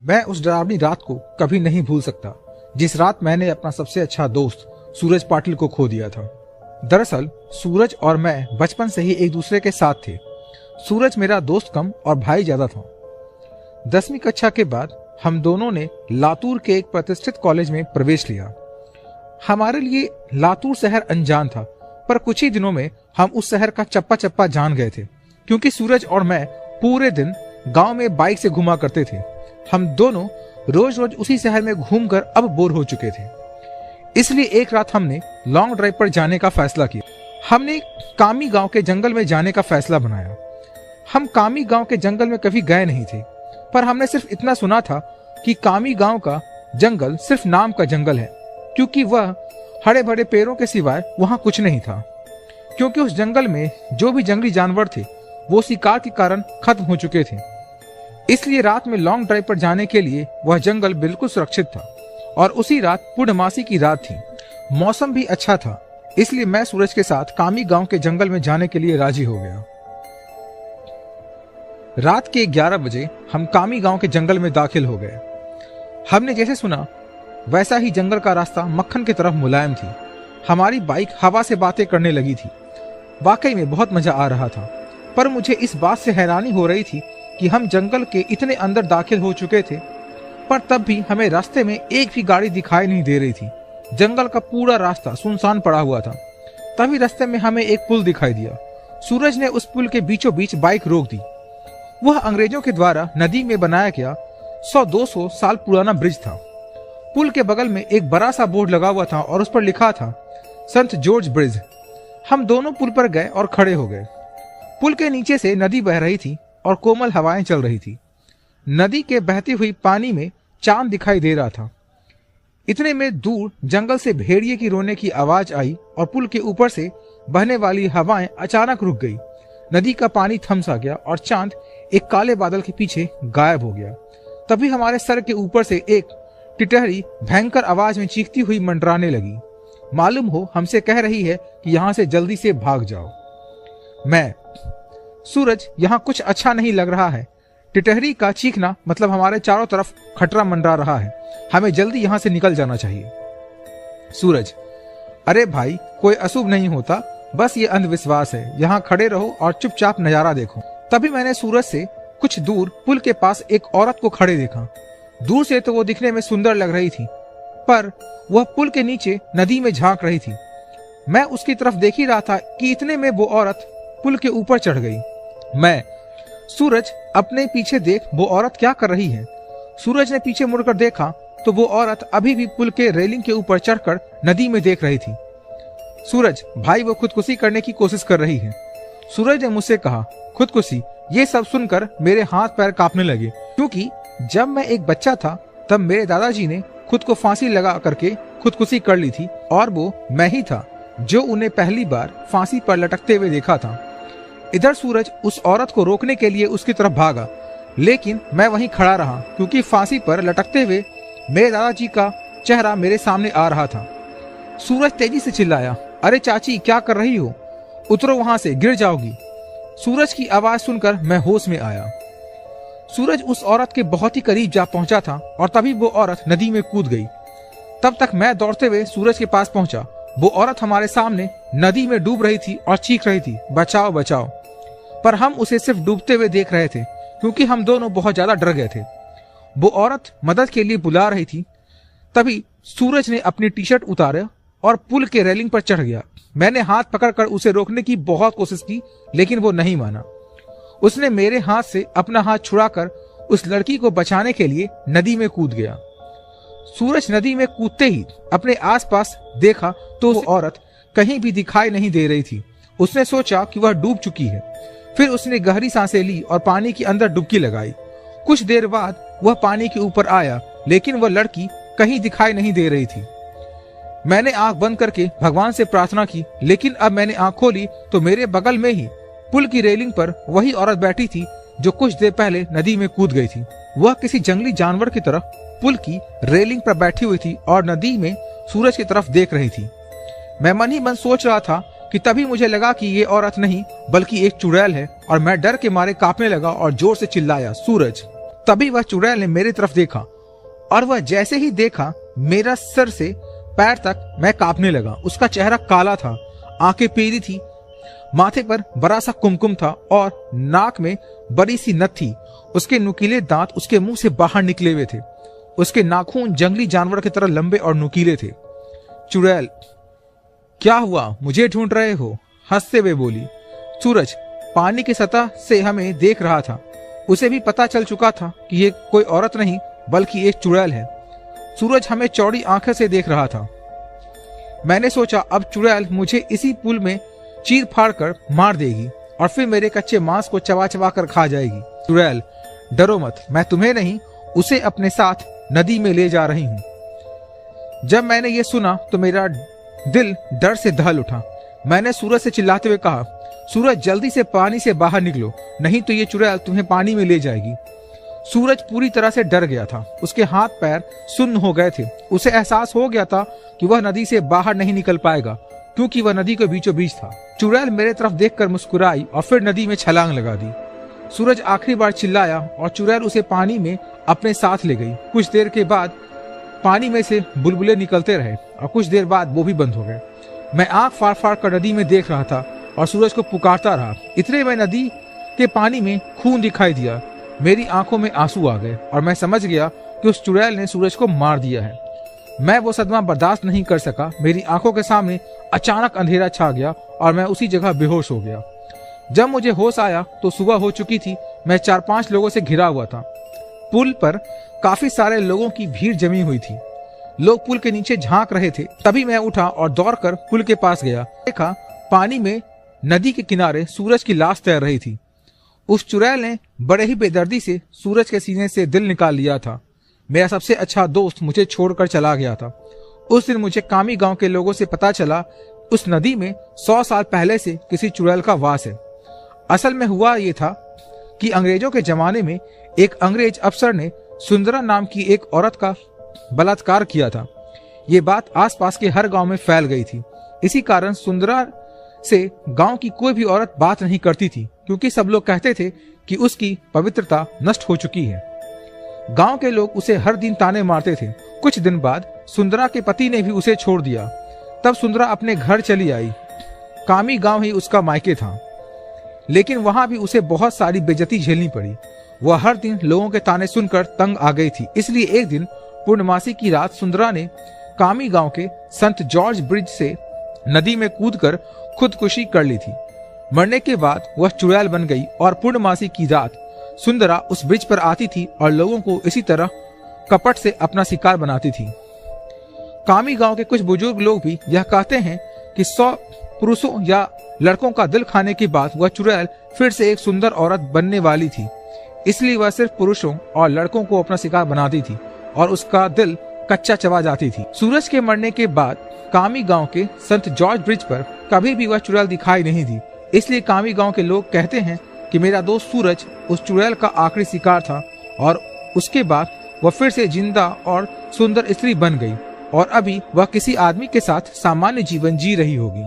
मैं उस डरावनी रात को कभी नहीं भूल सकता जिस रात मैंने अपना सबसे अच्छा दोस्त सूरज पाटिल को खो दिया था। दरअसल सूरज और मैं बचपन से ही एक दूसरे के साथ थे। सूरज मेरा दोस्त कम और भाई ज्यादा था। 10वीं कक्षा के बाद हम दोनों ने लातूर के एक प्रतिष्ठित कॉलेज में प्रवेश लिया। हमारे लिए लातूर शहर अनजान था, पर कुछ ही दिनों में हम उस शहर का चप्पा चप्पा जान गए थे, क्योंकि सूरज और मैं पूरे दिन गांव में बाइक से घुमा करते थे। हम दोनों रोज रोज उसी शहर में घूमकर अब बोर हो चुके थे। इसलिए एक रात हमने लॉन्ग ड्राइव पर जाने का फैसला किया। हमने कामी गांव के जंगल में जाने का फैसला बनाया। हम कामी गांव के जंगल में कभी गए नहीं थे, पर हमने सिर्फ इतना सुना था कि कामी गांव का जंगल सिर्फ नाम का जंगल है, क्योंकि वह हरे भरे पेड़ों के सिवाय वहां कुछ नहीं था। क्योंकि उस जंगल में जो भी जंगली जानवर थे वो शिकार के कारण खत्म हो चुके थे। इसलिए रात में लॉन्ग ड्राइव पर जाने के लिए वह जंगल बिल्कुल सुरक्षित था। और उसी रात पूर्णमासी की रात थी। मौसम भी अच्छा था, इसलिए मैं सूरज के साथ कामी गांव के जंगल में जाने के लिए राजी हो गया। रात के 11 बजे हम कामी गांव के जंगल में दाखिल हो गए। हमने जैसे सुना वैसा ही जंगल का रास्ता मक्खन की तरफ मुलायम थी। हमारी बाइक हवा से बातें करने लगी थी। वाकई में बहुत मजा आ रहा था, पर मुझे इस बात से हैरानी हो रही थी कि हम जंगल के इतने अंदर दाखिल हो चुके थे, पर तब भी हमें रास्ते में एक भी गाड़ी दिखाई नहीं दे रही थी। जंगल का पूरा रास्ता सुनसान पड़ा हुआ था। तभी रास्ते में हमें एक पुल दिखाई दिया। सूरज ने उस पुल के बीचों बीच बाइक रोक दी। वह अंग्रेजों के द्वारा नदी में बनाया गया 100-200 साल पुराना ब्रिज था। पुल के बगल में एक बड़ा सा बोर्ड लगा हुआ था और उस पर लिखा था संत जॉर्ज ब्रिज। हम दोनों पुल पर गए और खड़े हो गए। पुल के नीचे से नदी बह रही थी और कोमल हवाएं चल रही थी। नदी के बहती हुई पानी में चांद दिखाई दे रहा था। इतने में दूर जंगल से भेड़िए की रोने की आवाज आई और पुल के ऊपर से बहने वाली हवाएं अचानक रुक गई। नदी का पानी थम सा गया और चांद एक काले बादल के पीछे गायब हो गया। तभी हमारे सर के ऊपर से एक टिटहरी भयंकर आवाज में चीखती हुई मंडराने लगी। मालूम हो हमसे कह रही है कि यहां से जल्दी से भाग जाओ। मैं, सूरज, यहाँ कुछ अच्छा नहीं लग रहा है। टिटहरी का चीखना मतलब हमारे चारों तरफ खतरा मंडरा रहा है। हमें जल्दी यहाँ से निकल जाना चाहिए। सूरज, अरे भाई, कोई अशुभ नहीं होता, बस ये अंधविश्वास है। यहाँ खड़े रहो और चुपचाप नजारा देखो। तभी मैंने सूरज से कुछ दूर पुल के पास एक औरत को खड़े देखा। दूर से तो वो दिखने में सुंदर लग रही थी, पर वह पुल के नीचे नदी में झांक रही थी। मैं उसकी तरफ देख ही रहा था कि इतने में वो औरत पुल के ऊपर चढ़ गई। मैं, सूरज, अपने पीछे देख, वो औरत क्या कर रही है। सूरज ने पीछे मुड़कर देखा तो वो औरत अभी भी पुल के रेलिंग के ऊपर चढ़कर नदी में देख रही थी। सूरज भाई, वो खुदकुशी करने की कोशिश कर रही है। सूरज ने मुझसे कहा, खुदकुशी? ये सब सुनकर मेरे हाथ पैर कांपने लगे, क्योंकि जब मैं एक बच्चा था तब मेरे दादाजी ने खुद को फांसी लगा करके खुदकुशी कर ली थी, और वो मैं ही था जो उन्हें पहली बार फांसी पर लटकते हुए देखा था। इधर सूरज उस औरत को रोकने के लिए उसकी तरफ भागा, लेकिन मैं वहीं खड़ा रहा, क्योंकि फांसी पर लटकते हुए मेरे दादाजी का चेहरा मेरे सामने आ रहा था। सूरज तेजी से चिल्लाया, अरे चाची, क्या कर रही हो? उतरो वहां से, गिर जाओगी। सूरज की आवाज सुनकर मैं होश में आया। सूरज उस औरत के बहुत ही करीब जा पहुंचा था और तभी वो औरत नदी में कूद गई। तब तक मैं दौड़ते हुए सूरज के पास पहुंचा। वो औरत हमारे सामने नदी में डूब रही थी और चीख रही थी, बचाओ बचाओ। पर हम उसे सिर्फ डूबते हुए देख रहे थे, क्योंकि हम दोनों बहुत ज्यादा डर गए थे। वो औरत मदद के लिए बुला रही थी। तभी सूरज ने अपनी टी शर्ट उतारा और पुल के रेलिंग पर चढ़ गया। मैंने हाथ पकड़कर उसे रोकने की बहुत कोशिश की, लेकिन वो नहीं माना। उसने मेरे हाथ से अपना हाथ छुड़ाकर उस लड़की को बचाने के लिए नदी में कूद गया। सूरज नदी में कूदते ही अपने आसपास देखा तो वो औरत कहीं भी दिखाई नहीं दे रही थी। उसने सोचा कि वह डूब चुकी है। फिर उसने गहरी सांसें ली और पानी के अंदर डुबकी लगाई। कुछ देर बाद वह पानी के ऊपर आया, लेकिन वह लड़की कहीं दिखाई नहीं दे रही थी। मैंने आंख बंद करके भगवान से प्रार्थना की, लेकिन अब मैंने आंख खोली तो मेरे बगल में ही पुल की रेलिंग पर वही औरत बैठी थी जो कुछ देर पहले नदी में कूद गई थी। वह किसी जंगली जानवर की तरह पुल की रेलिंग पर बैठी हुई थी और नदी में सूरज की तरफ देख रही थी। मैं मन ही मन सोच रहा था कि तभी मुझे लगा कि ये औरत नहीं बल्कि एक चुड़ैल है, और मैं डर के मारे कांपने लगा और जोर से चिल्लाया, सूरज। तभी वह चुड़ैल ने मेरी तरफ देखा और वह जैसे ही देखा मेरा सर से पैर तक मैं कांपने लगा। उसका चेहरा काला था, आंखें पीली थी, माथे पर बड़ा सा कुमकुम था और नाक में बड़ी सी नथ थी। उसके नुकीले दांत उसके मुंह से बाहर निकले हुए थे। उसके नाखून जंगली जानवर की तरह लंबे और नुकीले थे। चुड़ैल, क्या हुआ, मुझे ढूंढ रहे हो? हंसते हुए बोली। सूरज पानी की सतह से हमें देख रहा था। उसे भी पता चल चुका था कि ये कोई औरत नहीं बल्कि एक चुड़ैल है। सूरज हमें चौड़ी आंखें से देख रहा था। मैंने सोचा अब चुड़ैल मुझे इसी पुल में चीर फाड़ कर मार देगी और फिर मेरे कच्चे मांस को चबा चबा कर खा जाएगी। चुड़ैल, डरो मत, मैं तुम्हें नहीं उसे अपने साथ नदी में ले जा रही हूं। जब मैंने ये सुना तो मेरा दिल डर से दहल उठा। मैंने सूरज से चिल्लाते हुए कहा, सूरज जल्दी से पानी से बाहर निकलो, नहीं तो ये चुड़ैल तुम्हें पानी में ले जाएगी। सूरज पूरी तरह से डर गया था। उसके हाथ पैर सुन्न हो गए थे। उसे एहसास हो गया था कि वह नदी से बाहर नहीं निकल पाएगा क्योंकि वह नदी के बीचों बीच था। चुड़ैल मेरे तरफ देखकर मुस्कुराई और फिर नदी में छलांग लगा दी। सूरज आखिरी बार चिल्लाया और चुड़ैल उसे पानी में अपने साथ ले गई। कुछ देर के बाद पानी में से बुलबुले निकलते रहे और कुछ देर बाद वो भी बंद हो गए। मैं आंख फाड़ फाड़ कर नदी में देख रहा था और सूरज को पुकारता रहा। इतने में नदी के पानी में खून दिखाई दिया। मेरी आंखों में आंसू आ गए और मैं समझ गया कि उस चुड़ैल ने सूरज को मार दिया है। मैं वो सदमा बर्दाश्त नहीं कर सका। मेरी आंखों के सामने अचानक अंधेरा छा गया और मैं उसी जगह बेहोश हो गया। जब मुझे होश आया तो सुबह हो चुकी थी। मैं 4-5 लोगों से घिरा हुआ था। पुल पर काफी सारे लोगों की भीड़ जमी हुई थी। लोग पुल के नीचे झांक रहे थे। तभी मैं उठा और दौड़कर पुल के पास गया। देखा पानी में नदी के किनारे सूरज की लाश तैर रही थी। उस चुड़ैल ने बड़े ही बेदर्दी से सूरज के सीने से दिल निकाल लिया था। मेरा सबसे अच्छा दोस्त मुझे छोड़कर चला गया था। उस दिन मुझे कामी गांव के लोगों से पता चला उस नदी में 100 साल पहले से किसी चुड़ैल का वास है। असल में हुआ ये था कि अंग्रेजों के जमाने में एक अंग्रेज अफसर ने सुंदरा नाम की एक औरत का बलात्कार किया था। ये बात आसपास के हर गांव में फैल गई थी। इसी कारण सुंदरा से गांव की कोई भी औरत बात नहीं करती थी क्योंकि सब लोग कहते थे कि उसकी पवित्रता नष्ट हो चुकी है। गांव के लोग उसे हर दिन ताने मारते थे। कुछ दिन बाद सुंदरा के पति ने भी उसे छोड़ दिया। तब सुंदरा अपने घर चली आई। कामी गांव ही उसका मायके था, लेकिन वहां भी उसे बहुत सारी बेइज्जती झेलनी पड़ी। वह हर दिन लोगों के ताने सुनकर तंग आ गई थी। इसलिए एक दिन पूर्णमासी की रात सुंदरा ने कामी गांव के संत जॉर्ज ब्रिज से नदी में कूदकर खुदकुशी कर ली थी। मरने के बाद वह चुड़ैल बन गई और पूर्णमासी की रात सुंदरा उस ब्रिज पर आती थी और लोगों को इसी तरह कपट से अपना शिकार बनाती थी। कामी गांव के कुछ बुजुर्ग लोग भी यह कहते हैं कि 100 पुरुषों या लड़कों का दिल खाने के बाद वह चुड़ैल फिर से एक सुंदर औरत बनने वाली थी। इसलिए वह सिर्फ पुरुषों और लड़कों को अपना शिकार बनाती थी और उसका दिल कच्चा चबा जाती थी। सूरज के मरने के बाद कामी गांव के संत जॉर्ज ब्रिज पर कभी भी वह चुड़ैल दिखाई नहीं दी। इसलिए कामी गांव के लोग कहते हैं कि मेरा दोस्त सूरज उस चुड़ैल का आखिरी शिकार था और उसके बाद वह फिर से जिंदा और सुंदर स्त्री बन गई और अभी वह किसी आदमी के साथ सामान्य जीवन जी रही होगी।